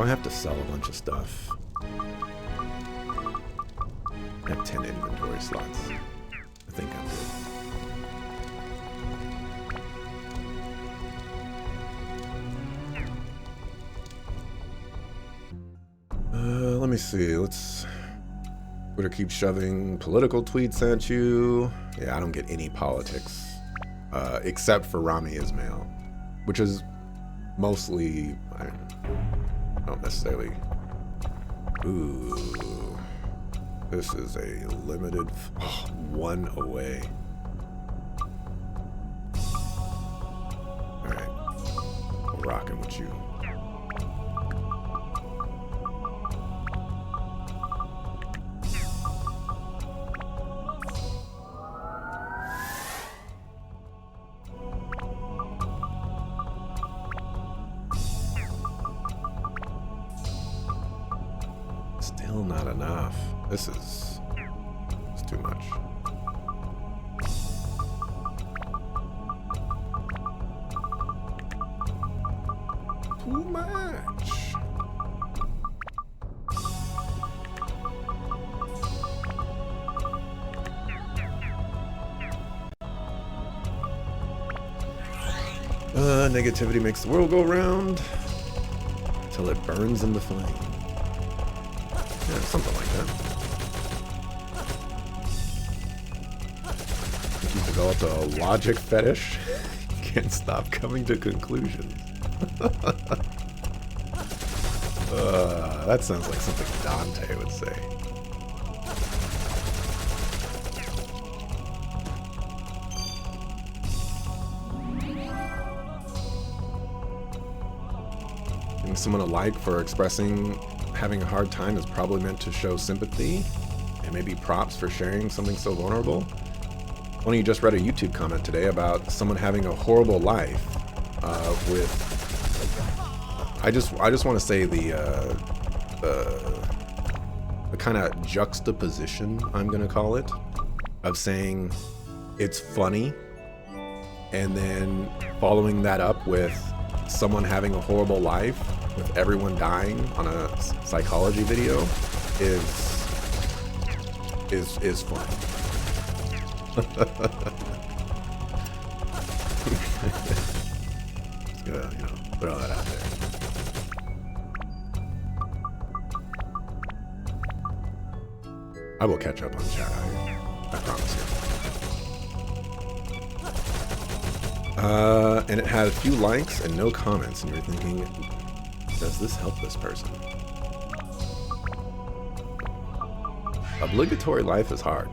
Do I have to sell a bunch of stuff? I have 10 inventory slots. I think I'm good. Let me see. Twitter keeps shoving political tweets at you. Yeah, I don't get any politics. Except for Rami Ismail. Which is mostly... I don't necessarily... Ooh. This is a limited... one away. Alright. I'm rocking with you. Still not enough. This is... it's too much. Too much. Negativity makes the world go round till it burns in the flame. Yeah, something like that. If you developed a logic fetish, you can't stop coming to conclusions. That sounds like something Dante would say. Giving someone a like for expressing having a hard time is probably meant to show sympathy and maybe props for sharing something so vulnerable. One of you just read a YouTube comment today about someone having a horrible life with... I just want to say the kind of juxtaposition, I'm going to call it, of saying it's funny and then following that up with someone having a horrible life with everyone dying on a psychology video is fun. Just gonna, throw that out there. I will catch up on chat. I promise you. And it had a few likes and no comments, and you're thinking, does this help this person? Obligatory life is hard.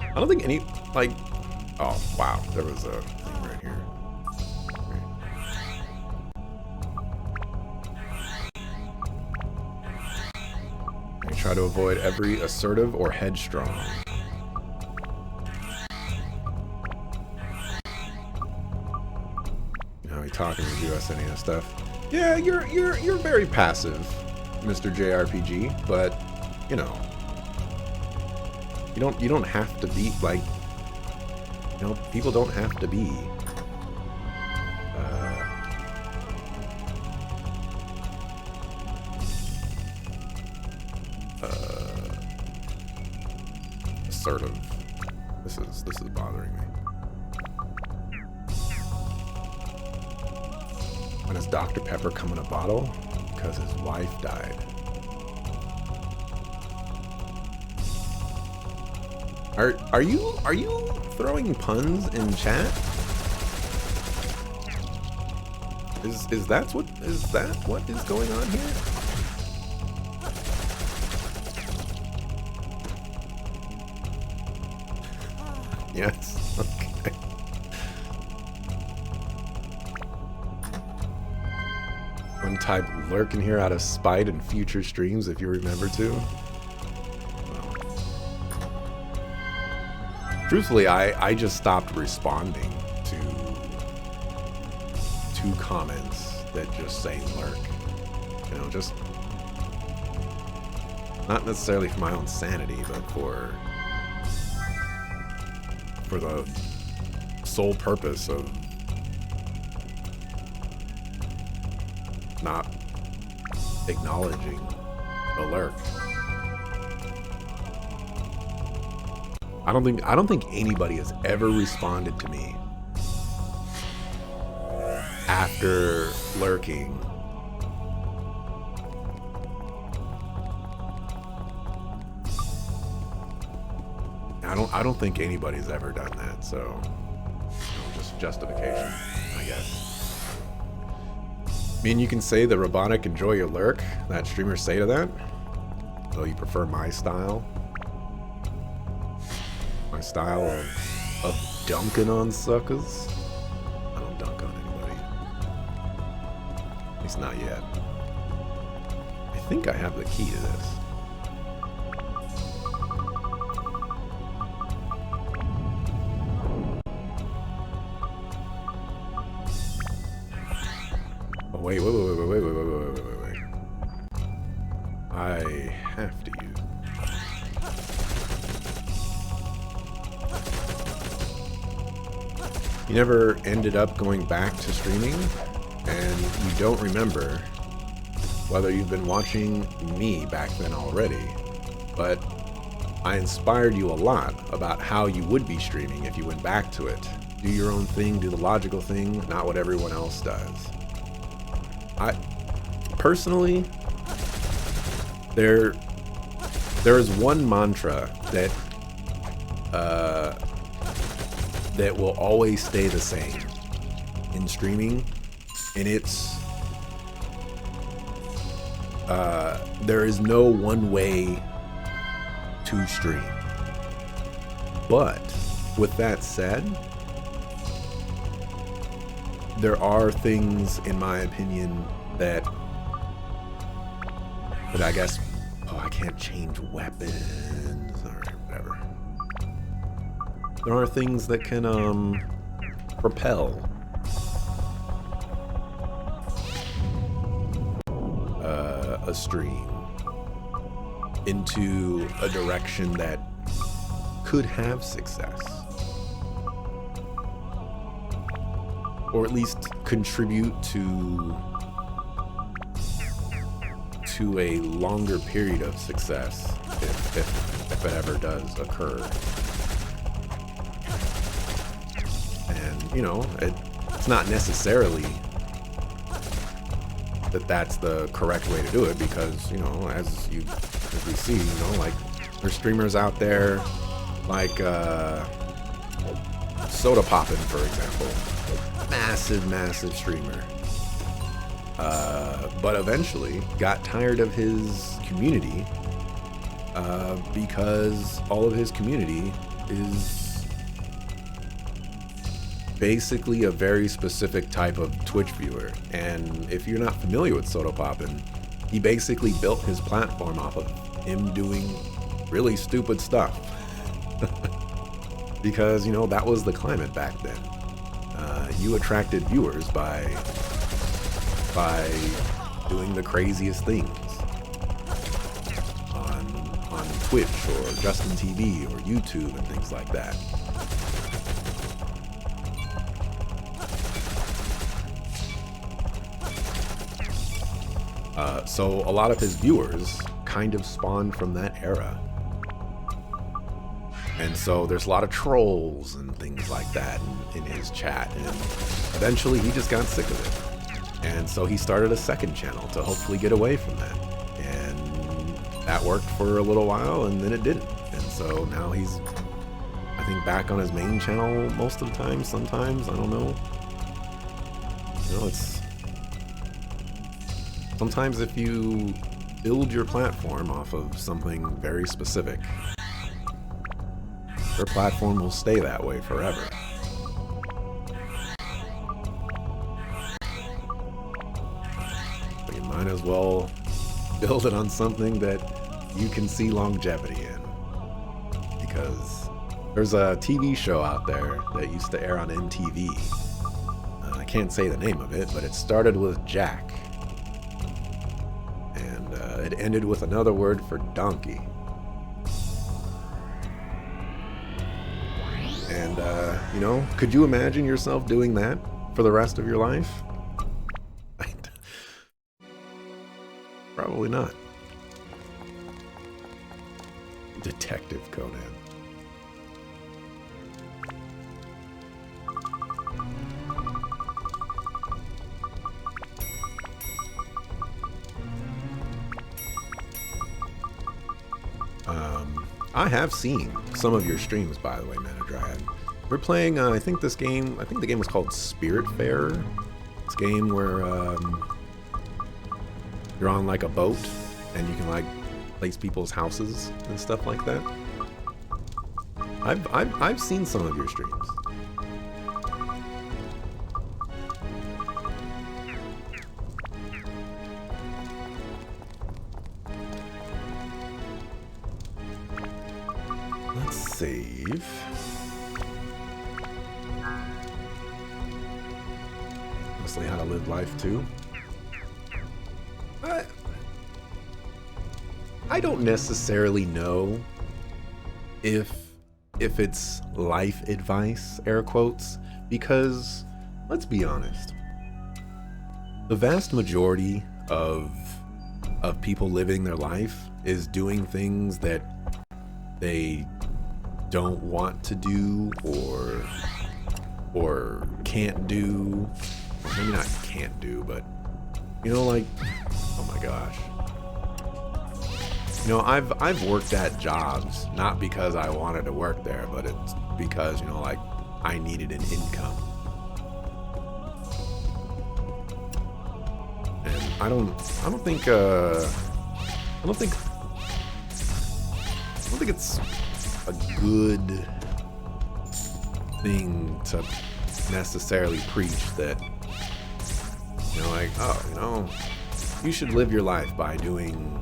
I don't think any, oh, wow, there was a thing right here. You try to avoid every assertive or headstrong. Talking to us any of that stuff. Yeah, you're very passive, Mr. JRPG, but you don't have to be people don't have to be assertive. This is bothering me. When does Dr. Pepper come in a bottle? Because his wife died. Are you throwing puns in chat? Is that what is going on here? Yes. Okay. One type lurking here out of spite in future streams, if you remember to. Well, truthfully, I just stopped responding to comments that just say lurk. Just not necessarily for my own sanity, but for the sole purpose of not acknowledging the lurk. I don't think anybody has ever responded to me after lurking I don't think anybody's ever done that, so just justification, I guess. I mean, you can say the robotic enjoy your lurk. That streamers say to that. So you prefer my style? My style of dunking on suckers? I don't dunk on anybody. At least not yet. I think I have the key to this. Wait. I have to use. You never ended up going back to streaming, and you don't remember whether you've been watching me back then already, but I inspired you a lot about how you would be streaming if you went back to it. Do your own thing, do the logical thing, not what everyone else does. I personally, there is one mantra that that will always stay the same in streaming, and it's there is no one way to stream. But with that said, there are things, in my opinion, that I guess, I can't change weapons or whatever. There are things that can propel a stream into a direction that could have success. Or at least contribute to a longer period of success if it ever does occur. And you know, it's not necessarily that that's the correct way to do it, because you know, as we see, you know, like there's streamers out there like Sodapoppin, for example. Massive streamer, but eventually got tired of his community because all of his community is basically a very specific type of Twitch viewer. And if you're not familiar with Sodapoppin, he basically built his platform off of him doing really stupid stuff because, you know, that was the climate back then. You attracted viewers by doing the craziest things on Twitch or Justin TV or YouTube and things like that. So a lot of his viewers kind of spawned from that era. And so there's a lot of trolls and things like that in his chat, and eventually he just got sick of it. And so he started a second channel to hopefully get away from that. And that worked for a little while, and then it didn't. And so now he's, I think, back on his main channel most of the time, sometimes, I don't know. You know, it's... Sometimes if you build your platform off of something very specific, your platform will stay that way forever. But you might as well build it on something that you can see longevity in. Because there's a TV show out there that used to air on MTV. I can't say the name of it, but it started with Jack. And it ended with another word for donkey. And, you know, could you imagine yourself doing that for the rest of your life? Probably not. Detective Conan. I have seen some of your streams, by the way, Manadryad. We're playing, I think the game was called Spiritfarer. It's a game where you're on like a boat and you can like place people's houses and stuff like that. I've seen some of your streams. Let's save. Honestly, how to live life too. I don't necessarily know if it's life advice, air quotes, because let's be honest, the vast majority of people living their life is doing things that they don't want to do or can't do. Maybe not can't do, but you know, like, oh my gosh. You know, I've worked at jobs not because I wanted to work there, but it's because, you know, like, I needed an income. And I don't think it's a good thing to necessarily preach that, you know, like, oh, you know, you should live your life by doing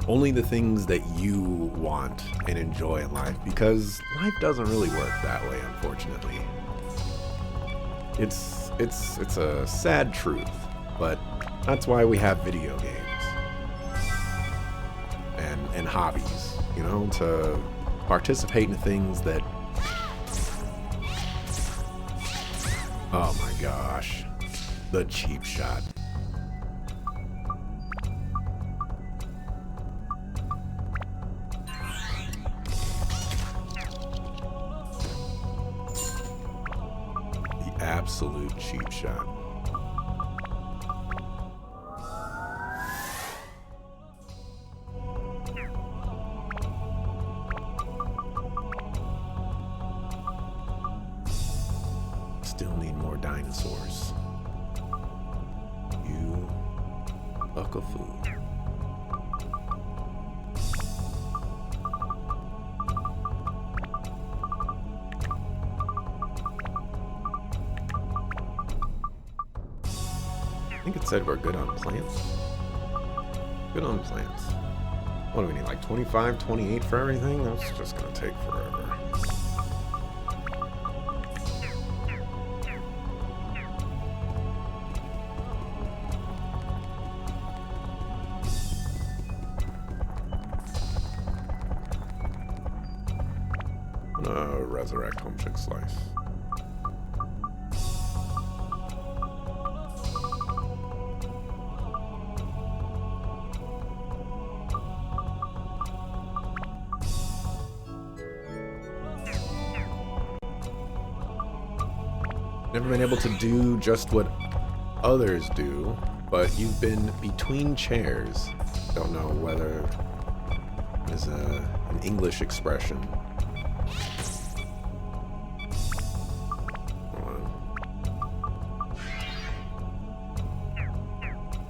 only the things that you want and enjoy in life, because life doesn't really work that way, unfortunately. It's a sad truth, but that's why we have video games and hobbies, you know, to participate in things that, oh my gosh, the cheap shot. Absolute cheap shot. Still need more dinosaurs. You buck of food. I think it said we're good on plants. Good on plants. What do we need, like 25, 28 for everything? That's just gonna take forever. I'm gonna resurrect Homesick Slice. Never been able to do just what others do, but you've been between chairs. Don't know whether there's an English expression.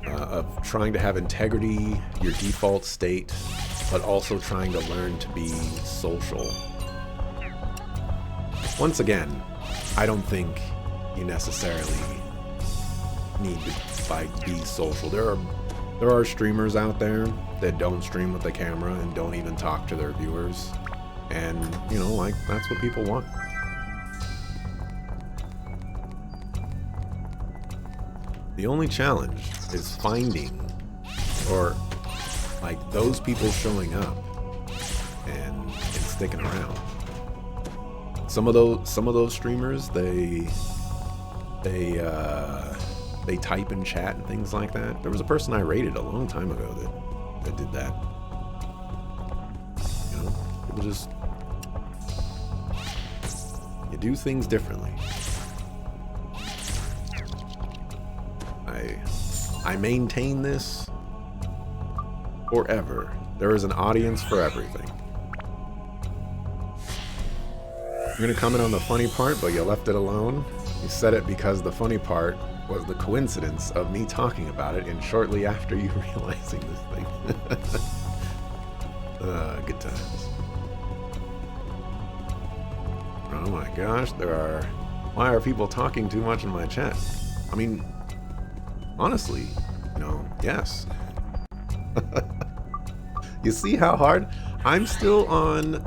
Of trying to have integrity, your default state, but also trying to learn to be social. Once again, I don't think you necessarily need to be social. There are streamers out there that don't stream with the camera and don't even talk to their viewers, and you know, like, that's what people want. The only challenge is finding, or like, those people showing up and sticking around. Some of those streamers, they they type in chat and things like that. There was a person I rated a long time ago that did that. You know, people just, you do things differently. I maintain this forever. There is an audience for everything. You're gonna comment on the funny part, but you left it alone. You said it because the funny part was the coincidence of me talking about it and shortly after you realizing this thing. Good times. Oh my gosh, why are people talking too much in my chat? I mean, honestly, you know, yes. You see how hard? I'm still on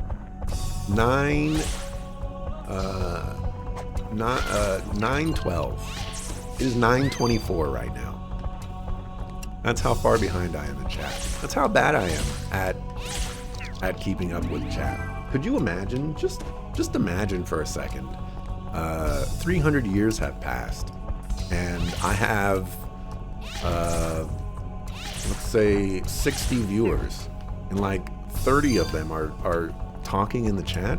9:12. It is 9:24 right now. That's how far behind I am in chat. That's how bad I am at keeping up with chat. Could you imagine? Just imagine for a second. 300 years have passed, and I have, let's say, 60 viewers, and like 30 of them are talking in the chat.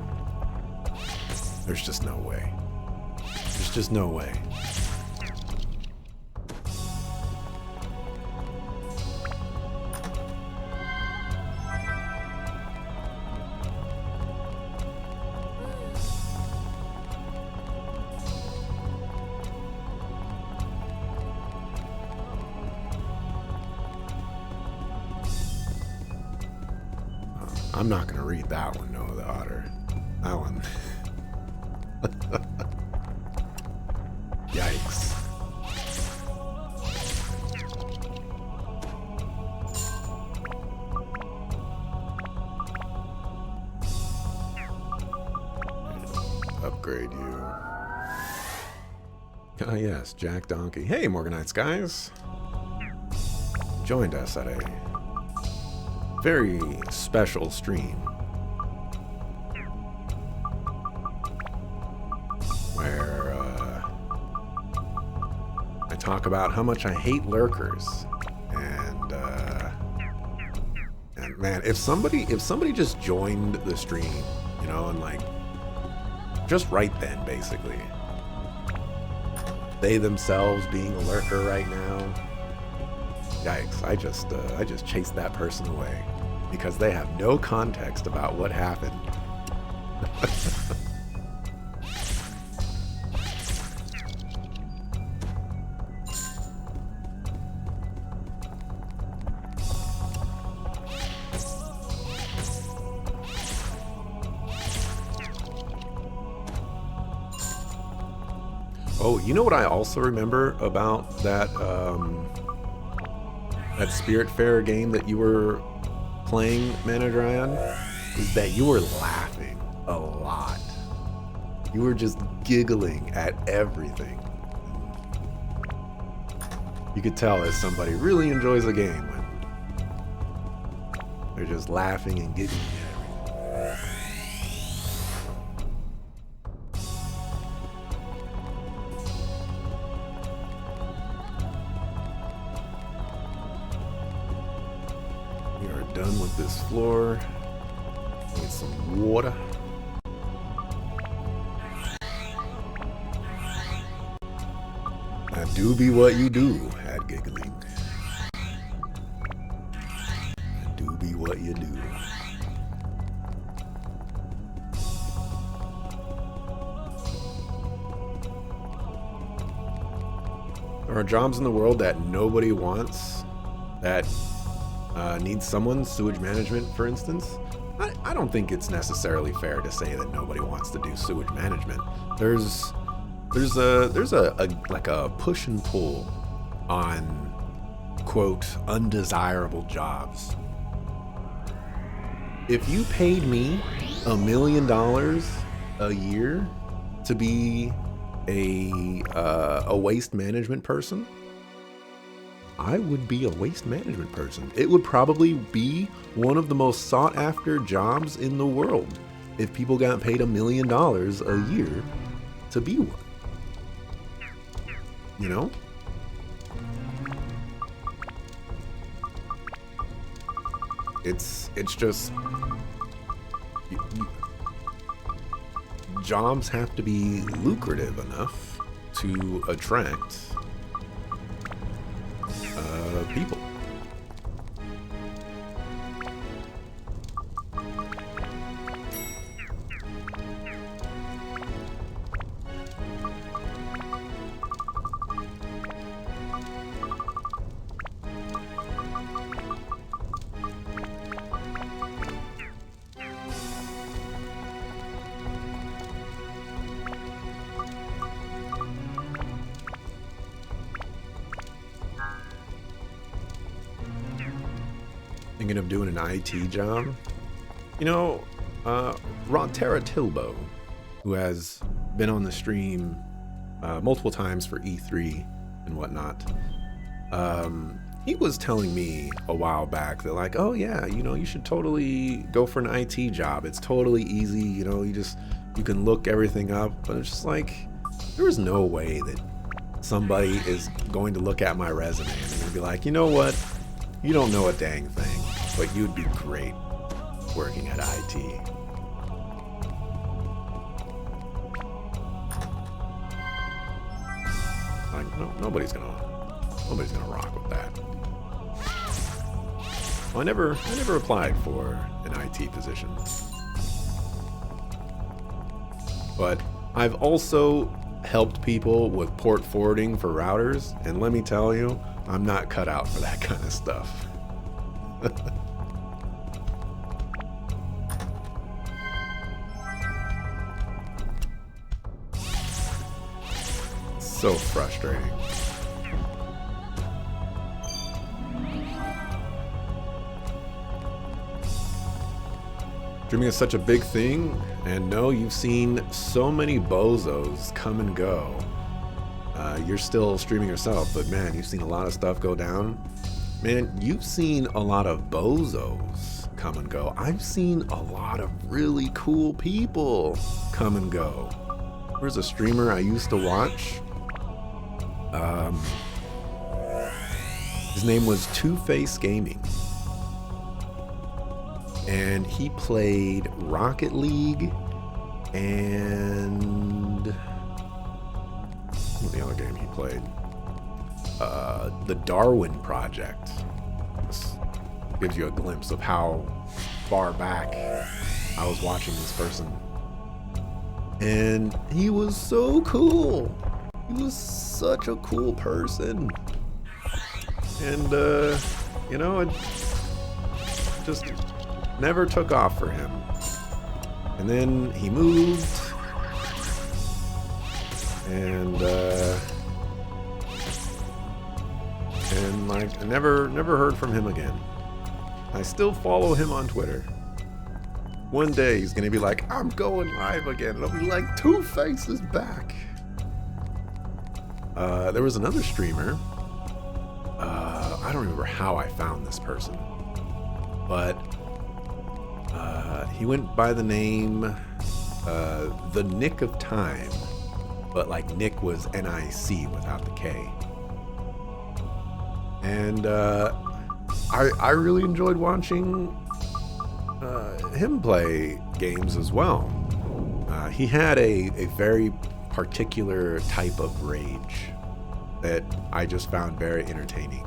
There's just no way. There's just no way. I'm not gonna read that one, Noah the Otter. That one. Yikes. Upgrade you. Ah yes, Jack Donkey. Hey, Morganites guys. Joined us at a very special stream where I talk about how much I hate lurkers, and man, if somebody just joined the stream, you know, and like just right then, basically, they themselves being a lurker right now, yikes! I just chased that person away because they have no context about what happened. Oh, you know what I also remember about that that Spiritfarer game that you were playing, Manadryan, is that you were laughing a lot. You were just giggling at everything. You could tell that somebody really enjoys a game when they're just laughing and giggling at everything. We are done with this floor. Need some water. Now do be what you do at giggling. Do be what you do. There are jobs in the world that nobody wants, that needs someone, sewage management, for instance. I don't think it's necessarily fair to say that nobody wants to do sewage management. There's like a push and pull on, quote, undesirable jobs. If you paid me $1 million a year to be a waste management person, I would be a waste management person. It would probably be one of the most sought after jobs in the world if people got paid $1 million a year to be one. You know? It's just jobs have to be lucrative enough to attract people. Thinking of doing an IT job. You know, Rontera Tilbo, who has been on the stream multiple times for E3 and whatnot, he was telling me a while back that like, oh yeah, you know, you should totally go for an IT job. It's totally easy, you know, you can look everything up, but it's just like, there is no way that somebody is going to look at my resume and they're gonna be like, you know what? You don't know a dang thing, but you'd be great working at IT. Like, no, nobody's gonna rock with that. Well, I never applied for an IT position, but I've also helped people with port forwarding for routers, and let me tell you, I'm not cut out for that kind of stuff. So frustrating. Streaming is such a big thing, and no, you've seen so many bozos come and go. You're still streaming yourself, but man, you've seen a lot of stuff go down. Man, you've seen a lot of bozos come and go. I've seen a lot of really cool people come and go. There's a streamer I used to watch. His name was Two Face Gaming. And he played Rocket League and what was the other game he played? The Darwin Project. This gives you a glimpse of how far back I was watching this person. And he was so cool. He was such a cool person. And, you know, it just never took off for him. And then he moved. And like, I never heard from him again. I still follow him on Twitter. One day he's gonna be like, I'm going live again. And I'll be like, Two Face is back. There was another streamer. I don't remember how I found this person, but he went by the name The Nick of Time, but like Nick was N-I-C without the K. And I really enjoyed watching him play games as well. He had a very particular type of rage that I just found very entertaining.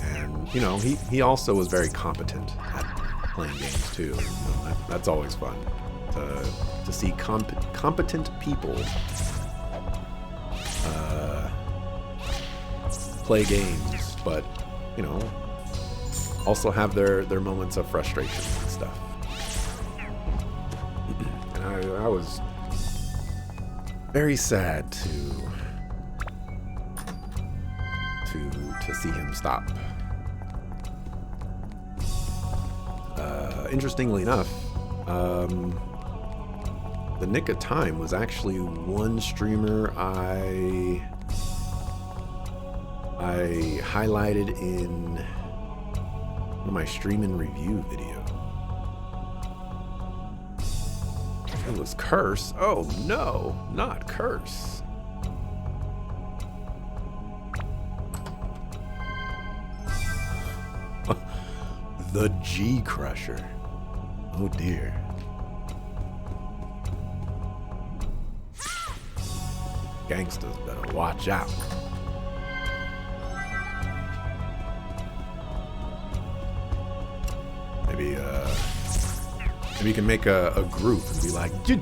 And, you know, he also was very competent at playing games too. You know, that's always fun to see competent people play games, but, you know, also have their moments of frustration and stuff. And I was very sad to see him stop. Interestingly enough, The Nick of Time was actually one streamer I highlighted in one of my stream and review video. It was Curse. Oh no, not Curse. The G Crusher. Oh dear. Gangsters better watch out. Maybe you can make a group and be like, G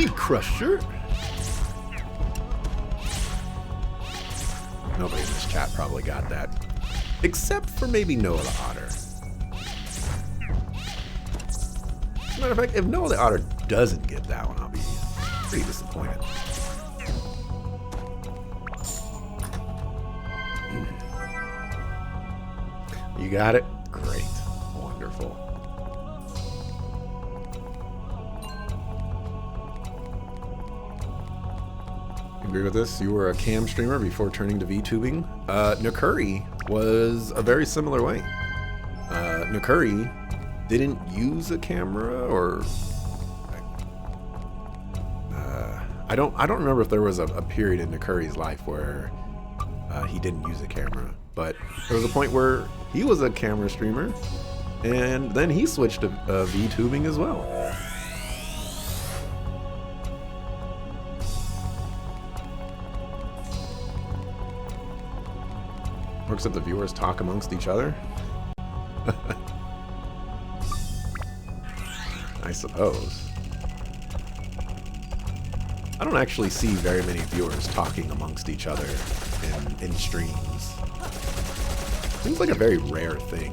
Crusher. Nobody in this chat probably got that. Except for maybe Noah the Otter. As a matter of fact, if Noah the Otter doesn't get that one, I'll be pretty disappointed. You got it? Great. Wonderful. Agree with this? You were a cam streamer before turning to VTubing. Nakuri was a very similar way. Nakuri didn't use a camera, or I don't remember if there was a period in Nakuri's life where he didn't use a camera, but there was a point where he was a camera streamer, and then he switched to VTubing as well. Works if the viewers talk amongst each other. I suppose. I don't actually see very many viewers talking amongst each other in streams. Seems like a very rare thing.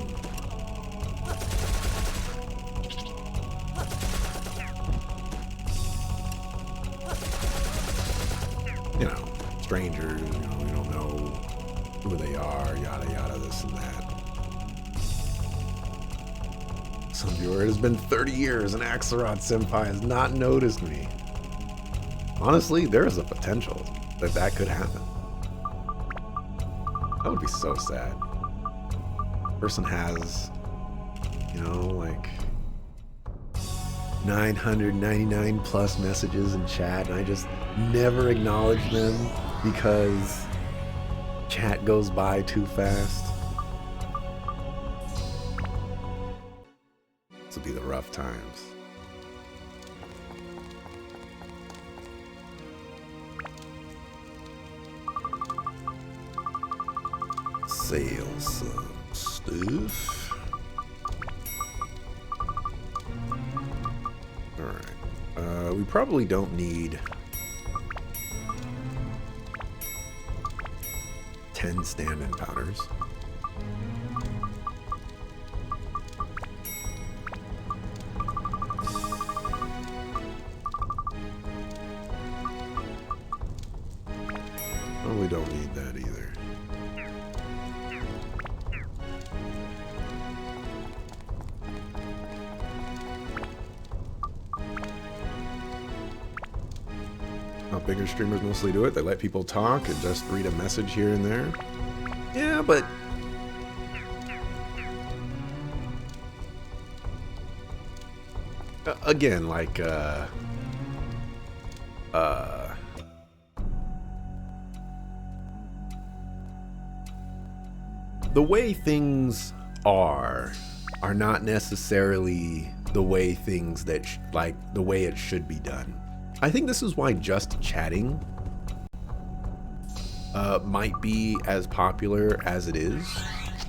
You know, strangers, you know, we don't know who they are, yada yada, this and that. Some viewer, it has been 30 years and Axelrod Senpai has not noticed me. Honestly, there is a potential that that could happen. That would be so sad. Person has, you know, like 999 plus messages in chat, and I just never acknowledge them because chat goes by too fast. This will be the rough times. Sell some stuff. Alright. We probably don't need 10 stand-in powders. Probably don't need that either. How bigger streamers mostly do it. They let people talk and just read a message here and there. Yeah, but again, like the way things are not necessarily the way things that like the way it should be done. I think this is why just chatting might be as popular as it is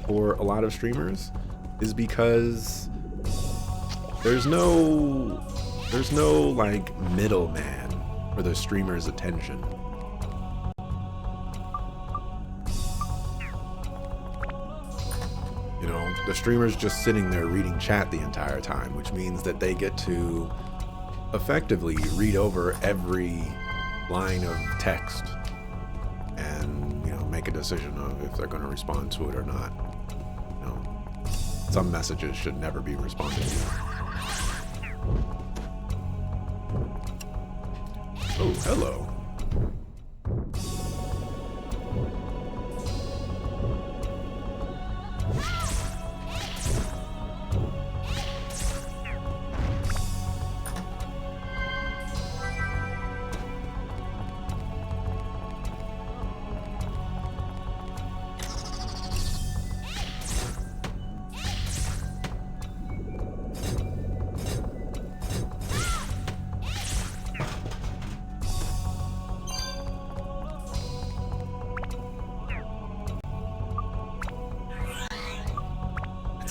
for a lot of streamers, is because there's no like middleman for the streamer's attention. You know, the streamer's just sitting there reading chat the entire time, which means that they get to effectively read over every line of text and, you know, make a decision of if they're going to respond to it or not. You know, some messages should never be responded to. Oh, hello.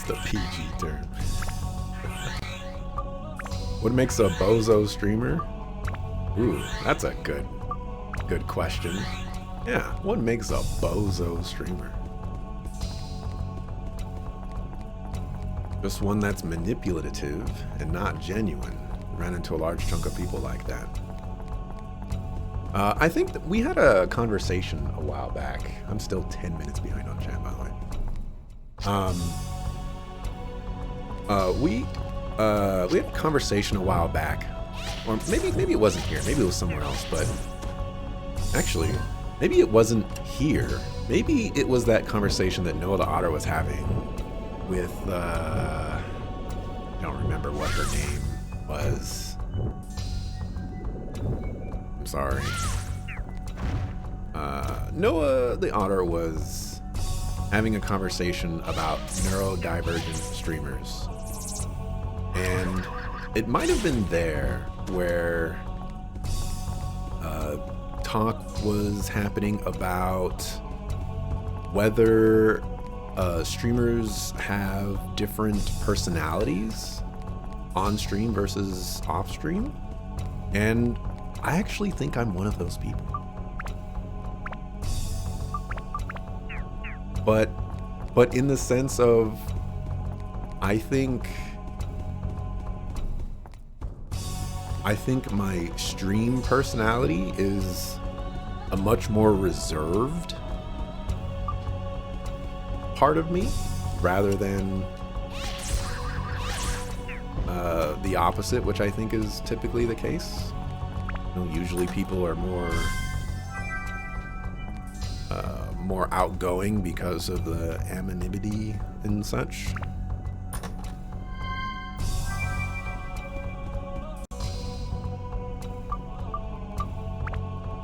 The PG term. What makes a bozo streamer? Ooh, that's a good question. Yeah, what makes a bozo streamer? Just one that's manipulative and not genuine. Ran into a large chunk of people like that. I think that we had a conversation a while back. I'm still 10 minutes behind on chat, by the way. We had a conversation a while back, or maybe it wasn't here. Maybe it was somewhere else. But actually, maybe it wasn't here. Maybe it was that conversation that Noah the Otter was having with I don't remember what her name was. I'm sorry. Noah the Otter was having a conversation about neurodivergent streamers. And it might have been there where talk was happening about whether streamers have different personalities on stream versus off stream. And I actually think I'm one of those people. But in the sense of, I think my stream personality is a much more reserved part of me rather than the opposite, which I think is typically the case. You know, usually people are more outgoing because of the anonymity and such.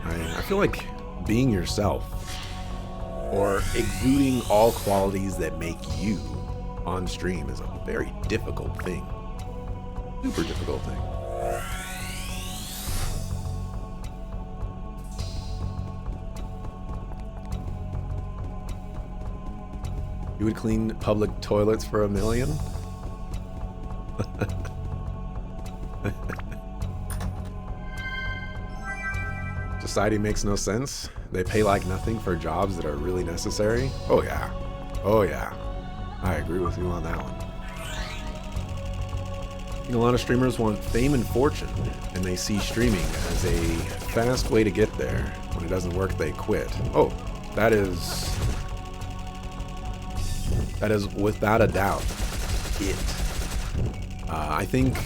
I feel like being yourself or exuding all qualities that make you on stream is a very difficult thing. Super difficult thing. You would clean public toilets for $1 million? Society makes no sense. They pay like nothing for jobs that are really necessary. Oh yeah. Oh yeah. I agree with you on that one. I think a lot of streamers want fame and fortune, and they see streaming as a fast way to get there. When it doesn't work, they quit. Oh, that is without a doubt it. I think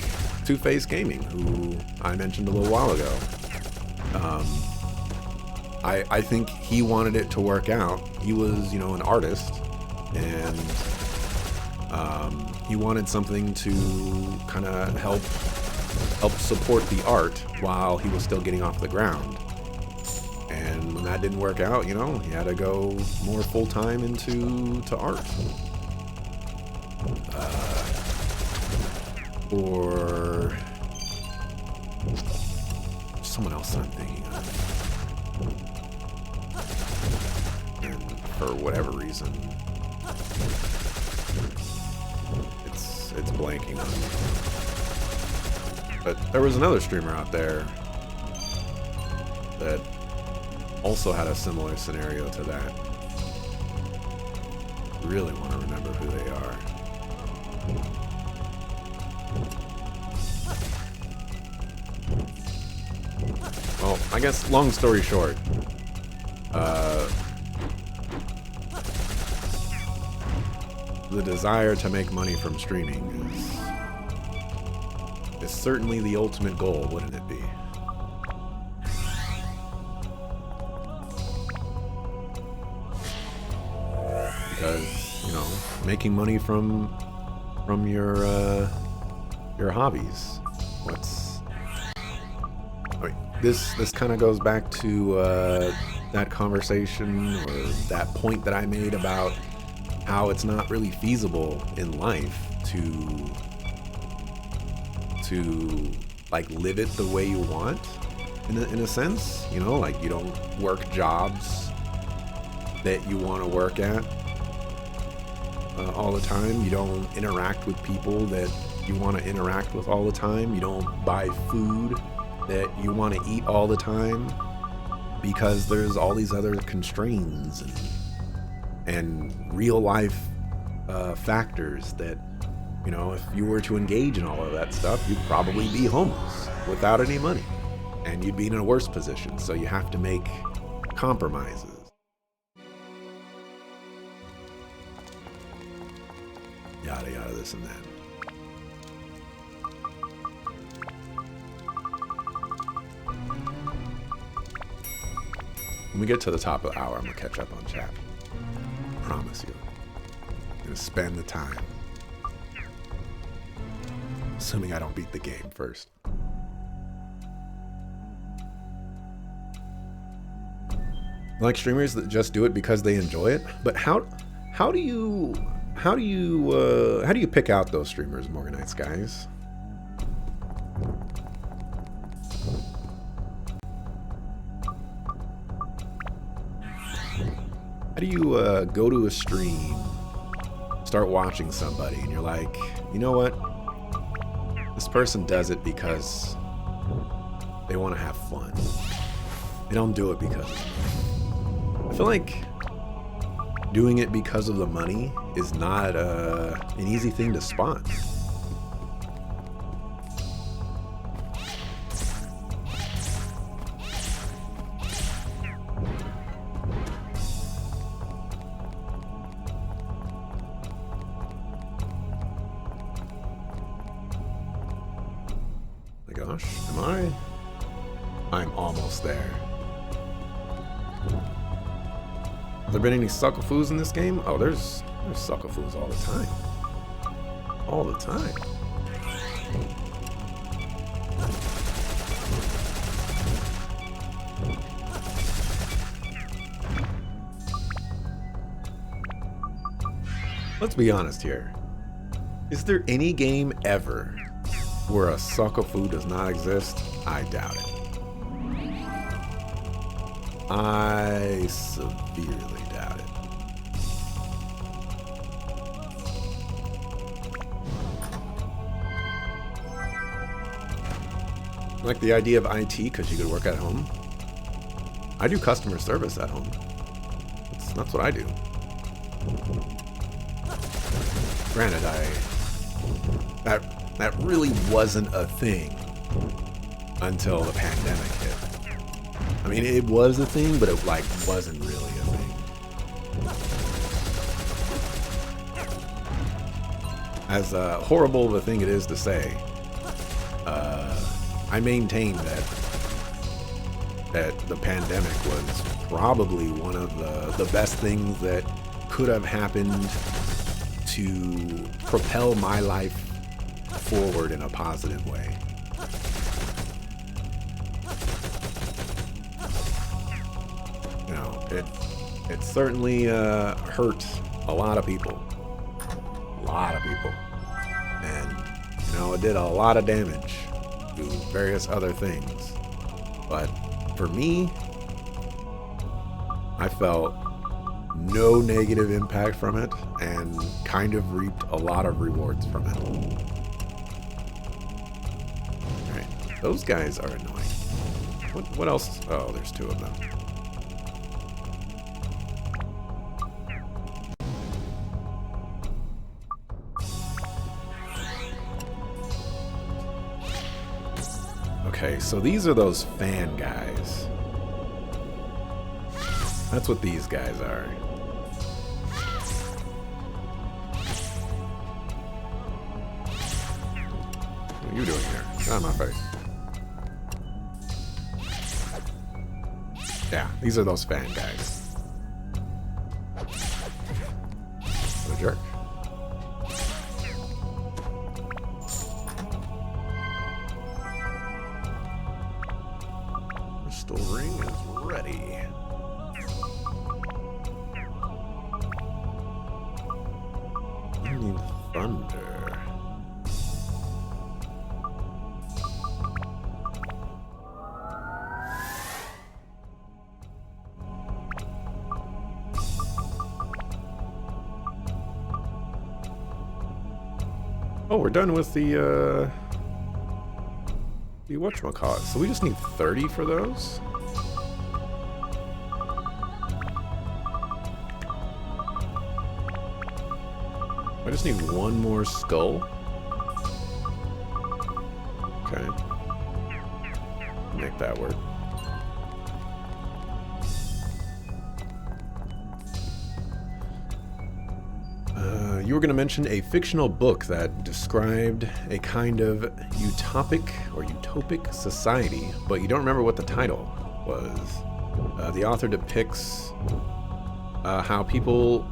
Two-Face Gaming, who I mentioned a little while ago, I think he wanted it to work out. He was, you know, an artist, and he wanted something to kind of help support the art while he was still getting off the ground. And when that didn't work out, you know, he had to go more full-time into art. Or someone else I'm thinking of. And for whatever reason, it's blanking on me. But there was another streamer out there that also had a similar scenario to that. Really want to remember who they are. Well, I guess long story short, the desire to make money from streaming is certainly the ultimate goal, wouldn't it be? Because, you know, making money from your hobbies. This kind of goes back to that conversation or that point that I made about how it's not really feasible in life to like live it the way you want in a sense, you know, like you don't work jobs that you want to work at. all the time. You don't interact with people that you want to interact with all the time. You don't buy food that you want to eat all the time because there's all these other constraints and real life factors that, you know, if you were to engage in all of that stuff, you'd probably be homeless without any money, and you'd be in a worse position. So you have to make compromises. Yada yada, this and that. When we get to the top of the hour, I'm gonna catch up on chat. Promise you. I'm gonna spend the time. Assuming I don't beat the game first. Like streamers that just do it because they enjoy it, but how do you pick out those streamers, Morganites guys? How do you go to a stream, start watching somebody, and you're like, you know what? This person does it because they want to have fun. They don't do it because I feel like doing it because of the money is not an easy thing to spot. My gosh, am I? I'm almost there. Have there been any suckafoos in this game? Oh, there's suckafoos all the time. All the time. Let's be honest here. Is there any game ever where a suckafoo does not exist? I doubt it. I severely doubt it. I like the idea of IT because you could work at home. I do customer service at home. That's what I do. Granted, that really wasn't a thing until the pandemic hit. I mean, it was a thing, but it wasn't really a thing. As horrible of a thing it is to say, I maintain that the pandemic was probably one of the best things that could have happened to propel my life forward in a positive way. You know, it certainly hurt a lot of people. A lot of people. And, you know, it did a lot of damage to various other things. But for me, I felt no negative impact from it and kind of reaped a lot of rewards from it. Alright, those guys are annoying. What else? Oh, there's two of them. Okay, so these are those fan guys. That's what these guys are. What are you doing here? Get out of my face. Yeah, these are those fan guys. What a jerk. Crystal ring is ready. I need thunder. Oh, we're done with the whatchamacallit. So we just need 30 for those? I just need one more skull. Okay. Make that work. You were going to mention a fictional book that described a kind of utopic society, but you don't remember what the title was. The author depicts how people...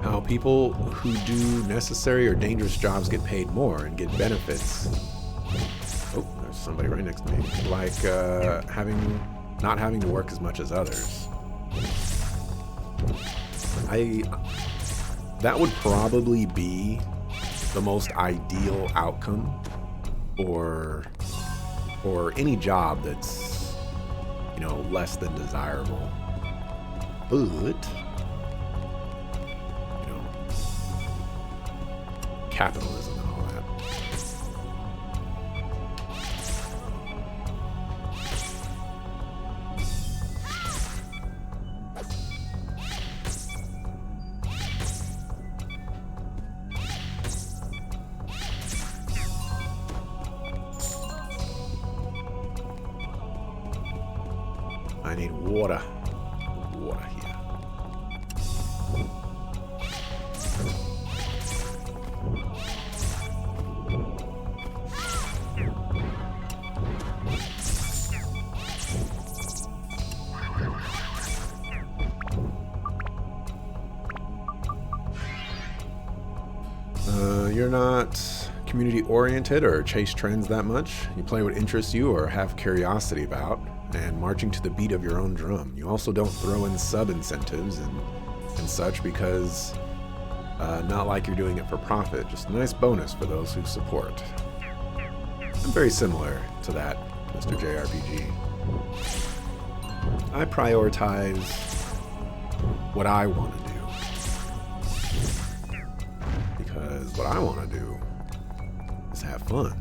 how people who do necessary or dangerous jobs get paid more and get benefits. Oh, there's somebody right next to me. Like not having to work as much as others. That would probably be the most ideal outcome for any job that's, you know, less than desirable. But capitalism and all that. I need water. Water here. You're not community oriented or chase trends that much. You play what interests you or have curiosity about, and marching to the beat of your own drum. You also don't throw in sub incentives and such because not like you're doing it for profit, just a nice bonus for those who support. I'm very similar to that, Mr. JRPG. I prioritize what I want to do. Because what I want to do is have fun.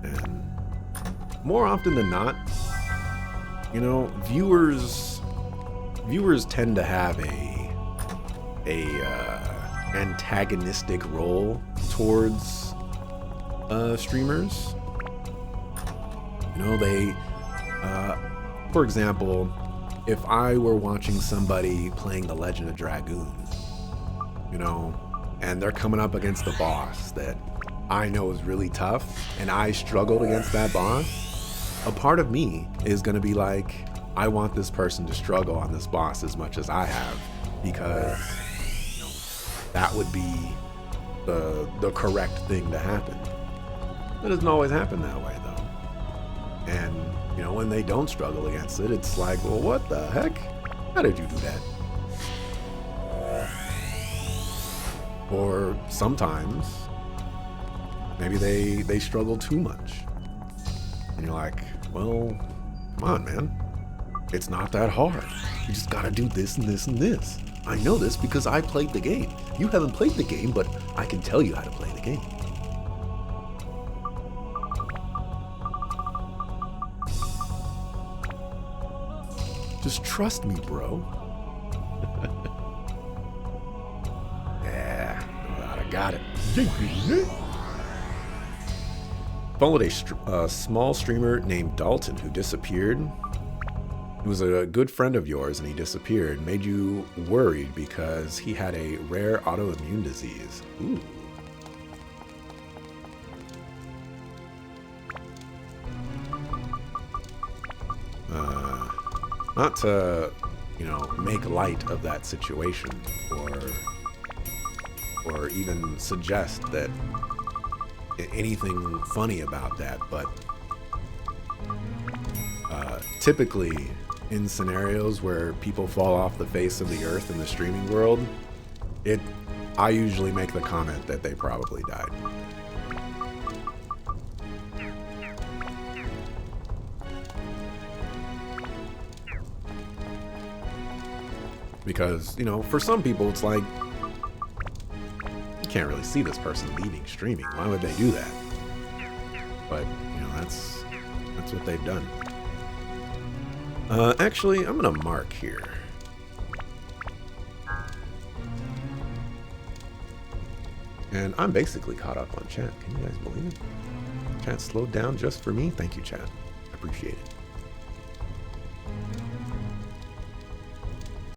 And more often than not, you know, viewers tend to have a antagonistic role towards streamers. You know, they for example, if I were watching somebody playing The Legend of Dragoon, you know, and they're coming up against the boss that I know is really tough, and I struggled against that boss, a part of me is going to be like, I want this person to struggle on this boss as much as I have, because that would be the correct thing to happen. It doesn't always happen that way, though. And, you know, when they don't struggle against it, it's like, well, what the heck? How did you do that? Or sometimes, maybe they struggle too much. And you're like, well, come on, man. It's not that hard. You just gotta do this and this and this. I know this because I played the game. You haven't played the game, but I can tell you how to play the game. Just trust me, bro. Yeah, I got it. Followed a small streamer named Dalton who disappeared. He was a good friend of yours and he disappeared. Made you worried because he had a rare autoimmune disease. Ooh. Not to, you know, make light of that situation or even suggest that anything funny about that, but typically in scenarios where people fall off the face of the earth in the streaming world, I usually make the comment that they probably died. Because, you know, for some people, it's like, you can't really see this person leaving streaming. Why would they do that? But, you know, that's what they've done. Actually, I'm going to mark here. And I'm basically caught up on chat. Can you guys believe it? Chat slowed down just for me. Thank you, chat. I appreciate it.